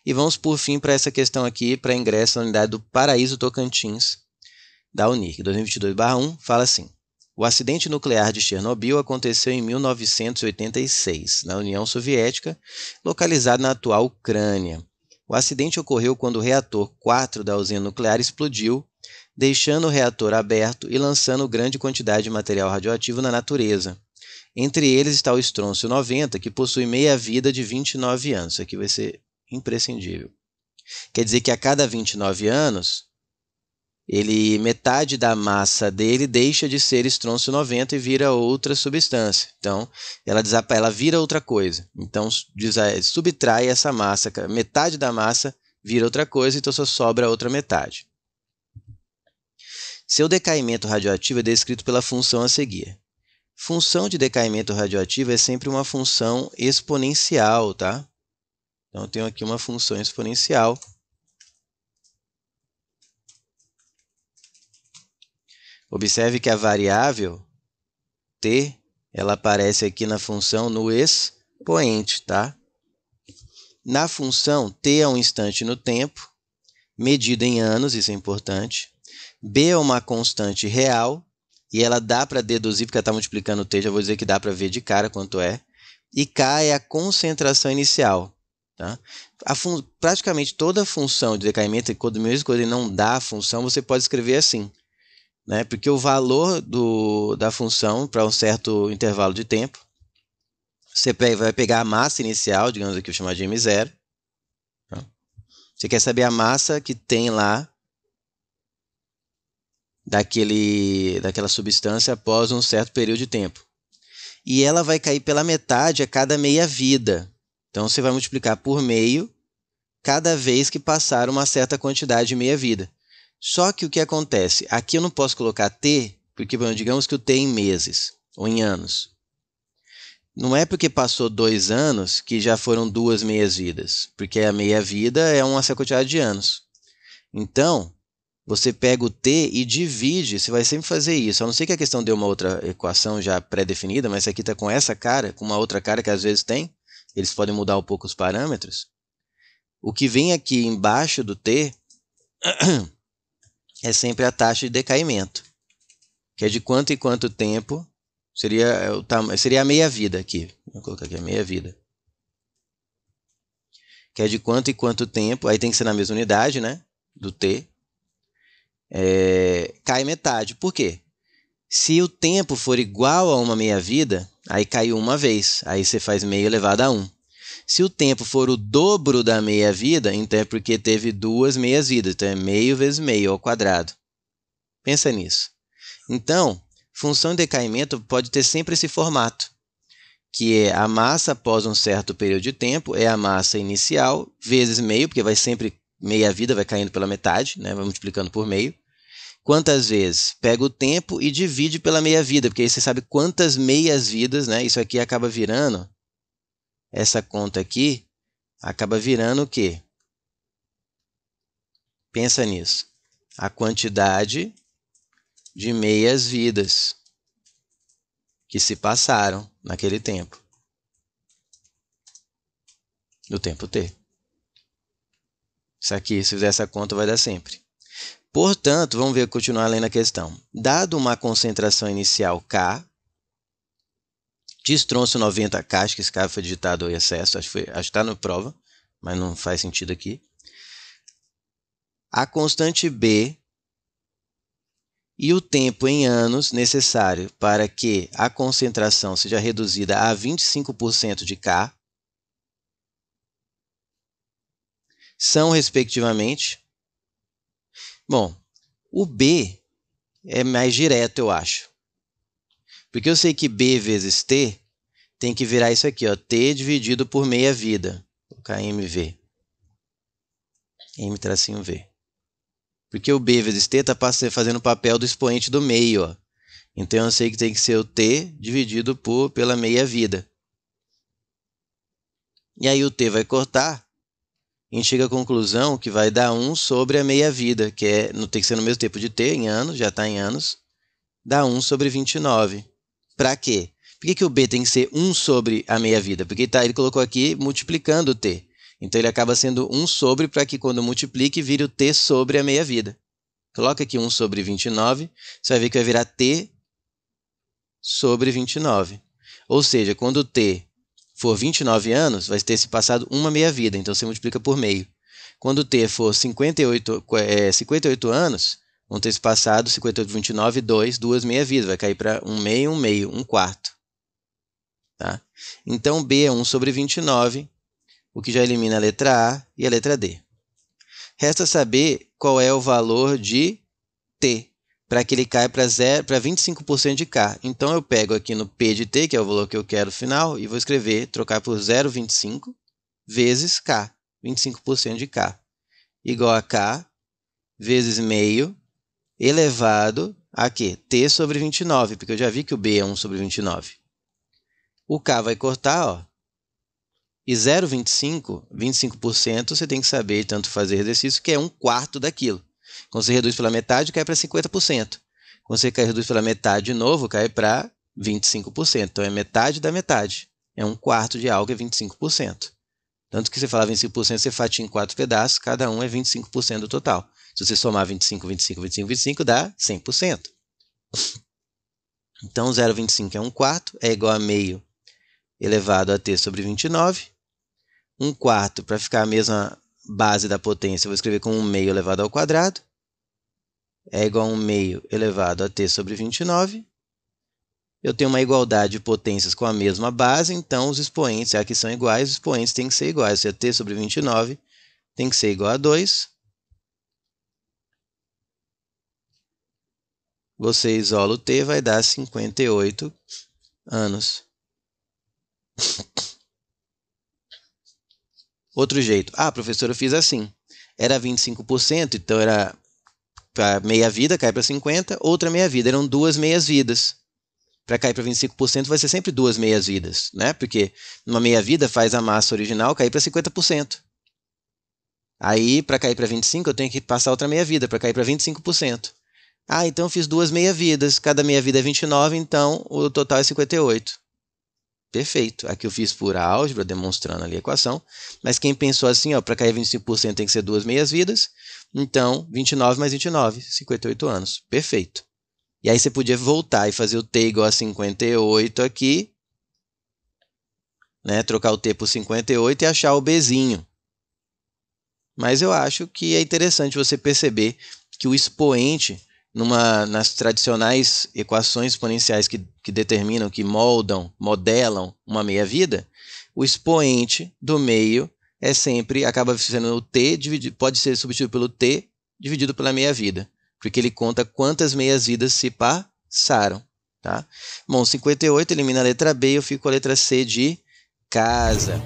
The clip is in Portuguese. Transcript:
E vamos, por fim, para essa questão aqui, para ingresso na unidade do Paraíso Tocantins, da Unic. 2022/1, fala assim. O acidente nuclear de Chernobyl aconteceu em 1986, na União Soviética, localizado na atual Ucrânia. O acidente ocorreu quando o reator 4 da usina nuclear explodiu, deixando o reator aberto e lançando grande quantidade de material radioativo na natureza. Entre eles está o estrôncio 90, que possui meia-vida de 29 anos. Isso aqui vai ser imprescindível. Quer dizer que a cada 29 anos, metade da massa dele deixa de ser estrôncio 90 e vira outra substância. Então, ela vira outra coisa. Então, subtrai essa massa, metade da massa vira outra coisa, então só sobra a outra metade. Seu decaimento radioativo é descrito pela função a seguir. Função de decaimento radioativo é sempre uma função exponencial, tá? Então, eu tenho aqui uma função exponencial. Observe que a variável t, ela aparece aqui na função no expoente, tá? Na função, t é um instante no tempo, medido em anos, isso é importante. B é uma constante real, e ela dá para deduzir, porque ela está multiplicando o t, já vou dizer que dá para ver de cara quanto é. E K é a concentração inicial. Tá? Praticamente toda função de decaimento, mesmo quando ele não dá a função, você pode escrever assim. Né? Porque o valor da função para um certo intervalo de tempo, você vai pegar a massa inicial, digamos aqui, eu vou chamar de M0. Tá? Você quer saber a massa que tem lá daquela substância após um certo período de tempo. E ela vai cair pela metade a cada meia vida. Então, você vai multiplicar por meio cada vez que passar uma certa quantidade de meia vida. Só que o que acontece? Aqui eu não posso colocar t, porque digamos que o t é em meses ou em anos. Não é porque passou 2 anos que já foram 2 meias-vidas, porque a meia-vida é uma certa quantidade de anos. Então, você pega o t e divide, você vai sempre fazer isso. A não ser que a questão dê uma outra equação já pré-definida, mas essa aqui está com essa cara, com uma outra cara que às vezes tem. Eles podem mudar um pouco os parâmetros. O que vem aqui embaixo do t é sempre a taxa de decaimento, que é de quanto em quanto tempo seria a meia-vida aqui. Vou colocar aqui a meia-vida. Que é de quanto em quanto tempo, aí tem que ser na mesma unidade, né, do t. Cai metade. Por quê? Se o tempo for igual a uma meia-vida, aí caiu uma vez. Aí você faz meio elevado a 1. Se o tempo for o dobro da meia-vida, então é porque teve 2 meias-vidas. Então é meio vezes meio ao quadrado. Pensa nisso. Então, função de decaimento pode ter sempre esse formato, que é a massa após um certo período de tempo, é a massa inicial, vezes meio, porque vai sempre meia-vida, vai caindo pela metade, né? Vai multiplicando por meio. Quantas vezes? Pega o tempo e divide pela meia-vida, porque aí você sabe quantas meias-vidas, né? Isso aqui acaba virando, essa conta aqui, acaba virando o quê? Pensa nisso. A quantidade de meias-vidas que se passaram naquele tempo. No tempo t. Isso aqui, se fizer essa conta, vai dar sempre. Portanto, vamos ver, continuar lendo a questão. Dado uma concentração inicial K, de estrôncio 90K, acho que esse K foi digitado em excesso, acho que está na prova, mas não faz sentido aqui. A constante B e o tempo em anos necessário para que a concentração seja reduzida a 25% de K são, respectivamente... Bom, o B é mais direto, eu acho. Porque eu sei que B vezes T tem que virar isso aqui, ó, T dividido por meia-vida. Vou colocar MV. M-V. Porque o B vezes T está fazendo o papel do expoente do meio. Ó. Então, eu sei que tem que ser o T dividido pela meia-vida. E aí o T vai cortar. A gente chega à conclusão que vai dar 1 sobre a meia-vida, que não tem que ser no mesmo tempo de t, em anos, já está em anos, dá 1 sobre 29. Para quê? Por que o b tem que ser 1 sobre a meia-vida? Porque ele colocou aqui multiplicando o t. Então ele acaba sendo 1 sobre para que quando multiplique vire o t sobre a meia-vida. Coloca aqui 1 sobre 29, você vai ver que vai virar t sobre 29. Ou seja, quando o t for 29 anos, vai ter se passado uma meia-vida, então você multiplica por meio. Quando o t for 58 anos, vão ter se passado 58, 29, 2, duas meia-vidas, vai cair para 1 meio, 1 meio, 1 quarto. Tá? Então, B é 1 sobre 29, o que já elimina a letra A e a letra D. Resta saber qual é o valor de T, para que ele caia para 25% de K. Então, eu pego aqui no P de T, que é o valor que eu quero final, e vou escrever, trocar por 0,25 vezes K, 25% de K, igual a K vezes meio elevado a quê? T sobre 29, porque eu já vi que o B é 1 sobre 29. O K vai cortar, ó. E 0,25, 25%, você tem que saber, tanto fazer exercício, que é 1 quarto daquilo. Quando você reduz pela metade, cai para 50%. Quando você reduz pela metade de novo, cai para 25%. Então, é metade da metade. É 1 quarto de algo, é 25%. Tanto que você fala 25%, você fatia em 4 pedaços, cada um é 25% do total. Se você somar 25, 25, 25, 25, dá 100%. Então, 0,25 é 1 quarto, é igual a meio elevado a t sobre 29. 1 quarto, para ficar a mesma base da potência, eu vou escrever como 1 meio elevado ao quadrado. É igual a 1 meio elevado a t sobre 29. Eu tenho uma igualdade de potências com a mesma base, então os expoentes, já que são iguais, os expoentes têm que ser iguais. Se é t sobre 29, tem que ser igual a 2. Você isola o t, vai dar 58 anos. Outro jeito. Ah, professor, eu fiz assim. Era 25%, então era para meia-vida, cai para 50%. Outra meia-vida, eram duas meias-vidas. Para cair para 25% vai ser sempre duas meias-vidas, né? Porque uma meia-vida faz a massa original cair para 50%. Aí, para cair para 25%, eu tenho que passar outra meia-vida para cair para 25%. Ah, então eu fiz duas meia-vidas. Cada meia-vida é 29, então o total é 58. Perfeito. Aqui eu fiz pura álgebra, demonstrando ali a equação. Mas quem pensou assim, para cair 25% tem que ser duas meias-vidas. Então, 29 mais 29, 58 anos. Perfeito. E aí você podia voltar e fazer o t igual a 58 aqui, né? Trocar o t por 58 e achar o bzinho. Mas eu acho que é interessante você perceber que o expoente, nas tradicionais equações exponenciais que determinam, que modelam uma meia-vida, o expoente do meio acaba sendo o t, pode ser substituído pelo t dividido pela meia-vida, porque ele conta quantas meias-vidas se passaram. Tá? Bom, 58 elimina a letra B e eu fico com a letra C de casa.